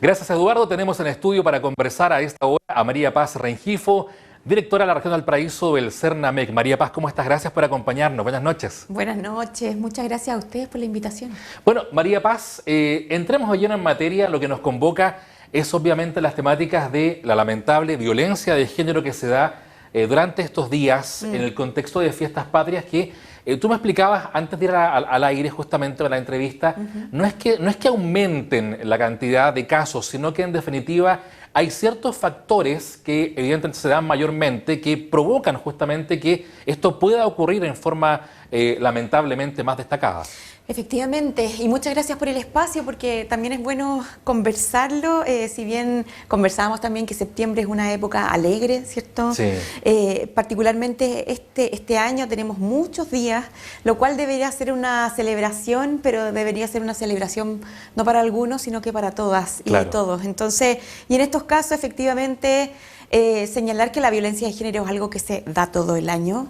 Gracias, Eduardo. Tenemos en estudio para conversar a esta hora a María Paz Rengifo, directora de la región Valparaíso del CERNAMEC. María Paz, ¿cómo estás? Gracias por acompañarnos. Buenas noches. Buenas noches. Muchas gracias a ustedes por la invitación. Bueno, María Paz, entremos de lleno en materia. Lo que nos convoca es obviamente las temáticas de la lamentable violencia de género que se da durante estos días en el contexto de fiestas patrias que tú me explicabas antes de ir al aire justamente en la entrevista, no es que aumenten la cantidad de casos, sino que en definitiva hay ciertos factores que evidentemente se dan mayormente que provocan justamente que esto pueda ocurrir en forma lamentablemente más destacada. Efectivamente, y muchas gracias por el espacio porque también es bueno conversarlo, si bien conversábamos también que septiembre es una época alegre, ¿cierto? Sí. Particularmente este año tenemos muchos días, lo cual debería ser una celebración, pero debería ser una celebración no para algunos, sino que para todas y claro, todos. Entonces, y en estos casos efectivamente señalar que la violencia de género es algo que se da todo el año,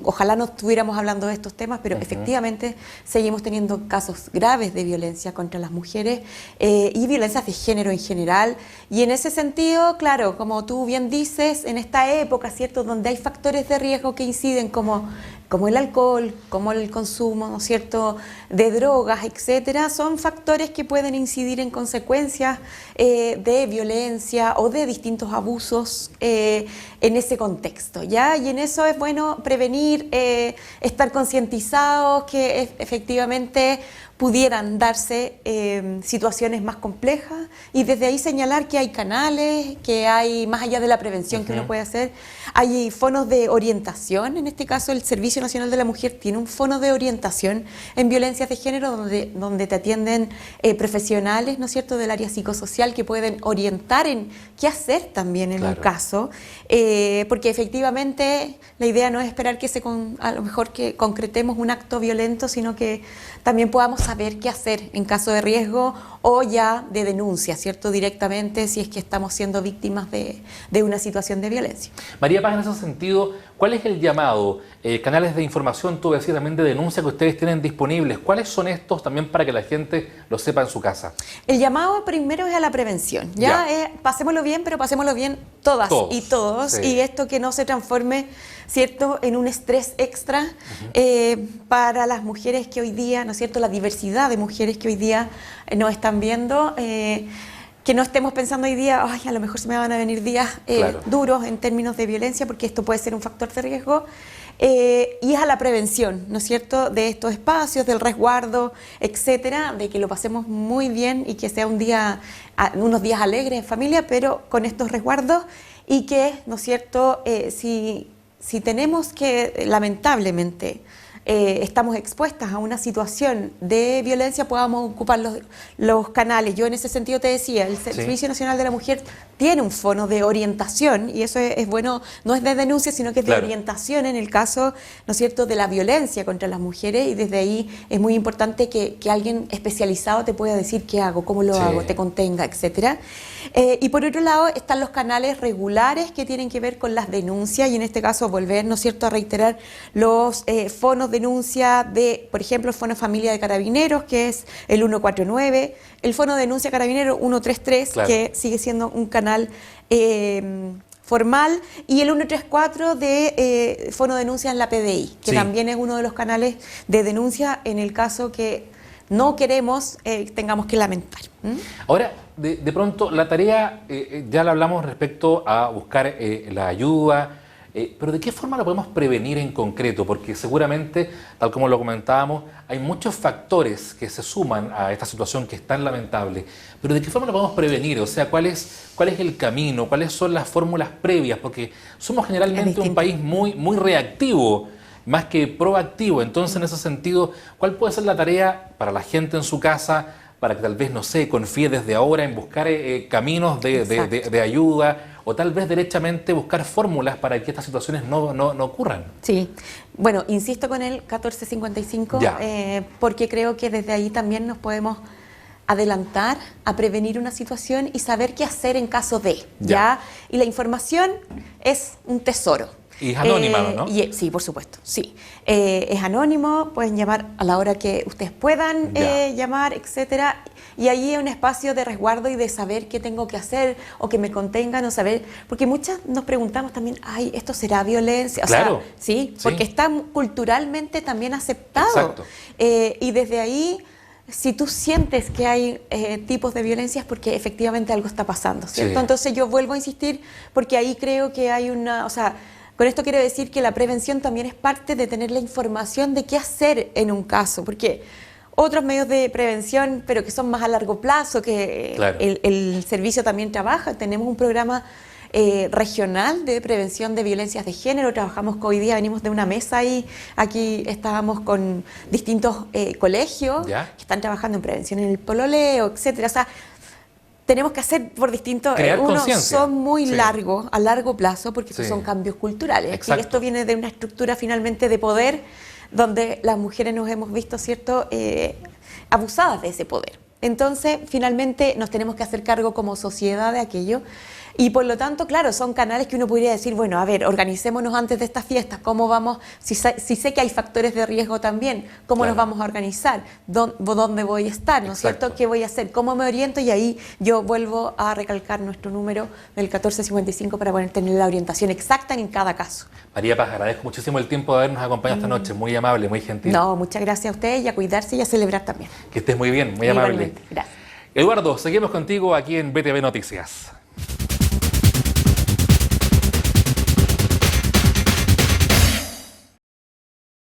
ojalá no estuviéramos hablando de estos temas, pero efectivamente seguimos teniendo casos graves de violencia contra las mujeres y violencias de género en general. Y en ese sentido, claro, como tú bien dices, en esta época, ¿cierto?, donde hay factores de riesgo que inciden como el alcohol, como el consumo, ¿no es cierto?, de drogas, etcétera, son factores que pueden incidir en consecuencias de violencia o de distintos abusos en ese contexto, ¿ya? Y en eso es bueno prevenir, estar concientizados que efectivamente pudieran darse situaciones más complejas y desde ahí señalar que hay canales, que hay, más allá de la prevención que uno puede hacer, hay fonos de orientación. En este caso el Servicio Nacional de la Mujer tiene un fono de orientación en violencias de género donde te atienden profesionales, ¿no es cierto?, del área psicosocial que pueden orientar en qué hacer también en un caso, porque efectivamente la idea no es esperar que a lo mejor que concretemos un acto violento, sino que también podamos saber qué hacer en caso de riesgo o ya de denuncia, ¿cierto?, directamente si es que estamos siendo víctimas de una situación de violencia. María Paz, en ese sentido, ¿cuál es el llamado? Canales de información, tú decías también de denuncia que ustedes tienen disponibles. ¿Cuáles son estos también para que la gente lo sepa en su casa? El llamado primero es a la prevención. Ya. Pasémoslo bien, pero pasémoslo bien todas y todos. Sí. Y esto que no se transforme, ¿cierto?, en un estrés extra para las mujeres que hoy día, ¿no es cierto?, la diversidad de mujeres que hoy día nos están viendo. Que no estemos pensando hoy día, ay, a lo mejor se me van a venir días duros en términos de violencia, porque esto puede ser un factor de riesgo. Y es a la prevención, ¿no es cierto?, de estos espacios, del resguardo, etcétera, de que lo pasemos muy bien y que sea unos días alegres en familia, pero con estos resguardos y que, ¿no es cierto?, si tenemos que, lamentablemente, estamos expuestas a una situación de violencia, podamos ocupar los canales. Yo en ese sentido te decía, el Servicio Nacional de la Mujer tiene un fono de orientación y eso es bueno, no es de denuncia, sino que es de orientación en el caso, ¿no es cierto?, de la violencia contra las mujeres, y desde ahí es muy importante que alguien especializado te pueda decir qué hago, cómo lo hago, te contenga, etcétera. Y por otro lado están los canales regulares que tienen que ver con las denuncias y en este caso volver, ¿no es cierto?, a reiterar los fonos de denuncia de, por ejemplo, el Fono Familia de Carabineros, que es el 149, el Fono de Denuncia Carabinero 133, que sigue siendo un canal formal, y el 134 de Fono de Denuncia en la PDI, que también es uno de los canales de denuncia en el caso que no queremos, tengamos que lamentar. Ahora, de pronto, la tarea, ya la hablamos respecto a buscar la ayuda, pero ¿de qué forma lo podemos prevenir en concreto? Porque seguramente, tal como lo comentábamos, hay muchos factores que se suman a esta situación que es tan lamentable. Pero ¿de qué forma lo podemos prevenir? O sea, ¿cuál es el camino? ¿Cuáles son las fórmulas previas? Porque somos generalmente un país muy reactivo, más que proactivo. Entonces, en ese sentido, ¿cuál puede ser la tarea para la gente en su casa, para que tal vez, no sé, confíe desde ahora en buscar caminos de ayuda, o tal vez derechamente buscar fórmulas para que estas situaciones no ocurran? Sí, bueno, insisto con el 1455, porque creo que desde ahí también nos podemos adelantar a prevenir una situación y saber qué hacer en caso de, ¿ya? Y la información es un tesoro. Y es anónima, ¿no? Sí, por supuesto, sí. Es anónimo, pueden llamar a la hora que ustedes puedan llamar, etcétera. Y ahí es un espacio de resguardo y de saber qué tengo que hacer o que me contengan o saber, porque muchas nos preguntamos también, ay, ¿esto será violencia? O claro. sea, sí, porque está culturalmente también aceptado. Exacto. Y desde ahí, si tú sientes que hay tipos de violencia es porque efectivamente algo está pasando, ¿cierto? Sí. Entonces yo vuelvo a insistir porque ahí creo que hay una, o sea, con esto quiero decir que la prevención también es parte de tener la información de qué hacer en un caso, porque otros medios de prevención, pero que son más a largo plazo, que claro. el servicio también trabaja. Tenemos un programa regional de prevención de violencias de género. Trabajamos hoy día, venimos de una mesa y aquí estábamos con distintos colegios que están trabajando en prevención en el pololeo, etcétera. O sea, tenemos que hacer por distintos, son muy largos, a largo plazo, porque son cambios culturales. Y esto viene de una estructura finalmente de poder, donde las mujeres nos hemos visto, ¿cierto?, abusadas de ese poder. Entonces, finalmente, nos tenemos que hacer cargo como sociedad de aquello. Y por lo tanto, claro, son canales que uno podría decir, bueno, a ver, organicémonos antes de estas fiestas, ¿cómo vamos? Si sé que hay factores de riesgo también, ¿cómo nos vamos a organizar? ¿Dónde voy a estar? ¿No es cierto? ¿Qué voy a hacer? ¿Cómo me oriento? Y ahí yo vuelvo a recalcar nuestro número del 1455 para poder tener la orientación exacta en cada caso. María Paz, agradezco muchísimo el tiempo de habernos acompañado esta noche, muy amable, muy gentil. No, muchas gracias a ustedes y a cuidarse y a celebrar también. Que estés muy bien, muy amable. Igualmente, gracias. Eduardo, seguimos contigo aquí en BTV Noticias.